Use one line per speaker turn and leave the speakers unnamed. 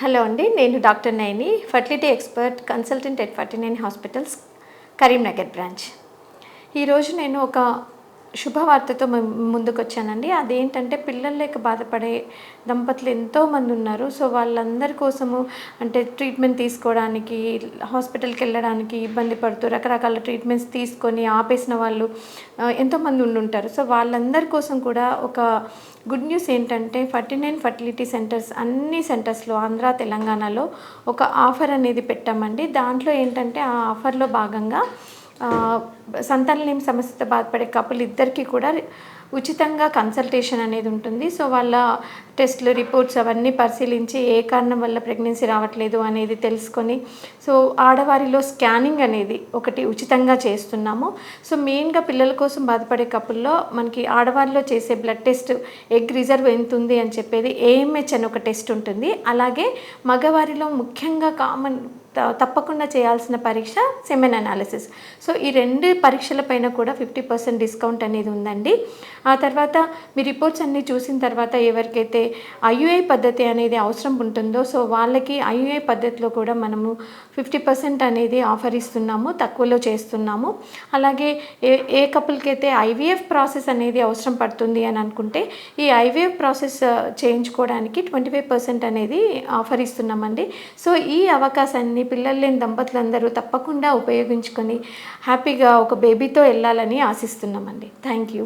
Hello అండి, నేను doctor Nayani, fertility expert, consultant at 49 hospitals, Karimnagar branch. ఈరోజు నేను ఒక శుభవార్తతో ముందుకొచ్చానండి. అదేంటంటే పిల్లలు లేక బాధపడే దంపతులు ఎంతోమంది ఉన్నారు. సో వాళ్ళందరి కోసము అంటే ట్రీట్మెంట్ తీసుకోవడానికి హాస్పిటల్కి వెళ్ళడానికి ఇబ్బంది పడుతూ రకరకాల ట్రీట్మెంట్స్ తీసుకొని ఆపేసిన వాళ్ళు ఎంతోమంది ఉండుంటారు. సో వాళ్ళందరి కోసం కూడా ఒక గుడ్ న్యూస్ ఏంటంటే 49 ఫర్టిలిటీ సెంటర్స్ అన్ని సెంటర్స్లో ఆంధ్ర తెలంగాణలో ఒక ఆఫర్ అనేది పెట్టామండి. దాంట్లో ఏంటంటే ఆ ఆఫర్లో భాగంగా సంతానలేమి సమస్యతో బాధపడే కపుల్ ఇద్దరికీ కూడా ఉచితంగా కన్సల్టేషన్ అనేది ఉంటుంది. సో వాళ్ళ టెస్ట్లు రిపోర్ట్స్ అవన్నీ పరిశీలించి ఏ కారణం వల్ల ప్రెగ్నెన్సీ రావట్లేదు అనేది తెలుసుకొని, సో ఆడవారిలో స్కానింగ్ అనేది ఒకటి ఉచితంగా చేస్తున్నాము. సో మెయిన్గా పిల్లల కోసం బాధపడే కపుల్లో మనకి ఆడవారిలో చేసే బ్లడ్ టెస్ట్ ఎగ్ రిజర్వ్ ఎంత ఉంది అని చెప్పేది ఏఎంహెచ్ అని ఒక టెస్ట్ ఉంటుంది. అలాగే మగవారిలో ముఖ్యంగా తప్పకుండా చేయాల్సిన పరీక్ష సెమెన్ అనాలిసిస్. సో ఈ రెండు పరీక్షల పైన కూడా 50% డిస్కౌంట్ అనేది ఉందండి. ఆ తర్వాత మీ రిపోర్ట్స్ అన్నీ చూసిన తర్వాత ఎవరికైతే ఐయుఐ పద్ధతి అనేది అవసరం ఉంటుందో సో వాళ్ళకి ఐయుఐ పద్ధతిలో కూడా మనము 50% అనేది ఆఫర్ ఇస్తున్నాము, తక్కువలో చేస్తున్నాము. అలాగే ఏ కపుల్కి అయితే ఐవీఎఫ్ ప్రాసెస్ అనేది అవసరం పడుతుంది అని అనుకుంటే ఈ ఐవీఎఫ్ ప్రాసెస్ చేయించుకోవడానికి 25% అనేది ఆఫర్ ఇస్తున్నామండి. సో ఈ అవకాశాన్ని పిల్లలు లేని దంపతులందరూ తప్పకుండా ఉపయోగించుకొని హ్యాపీగా ఒక బేబీతో వెళ్ళాలని ఆశిస్తున్నామండి. Thank you.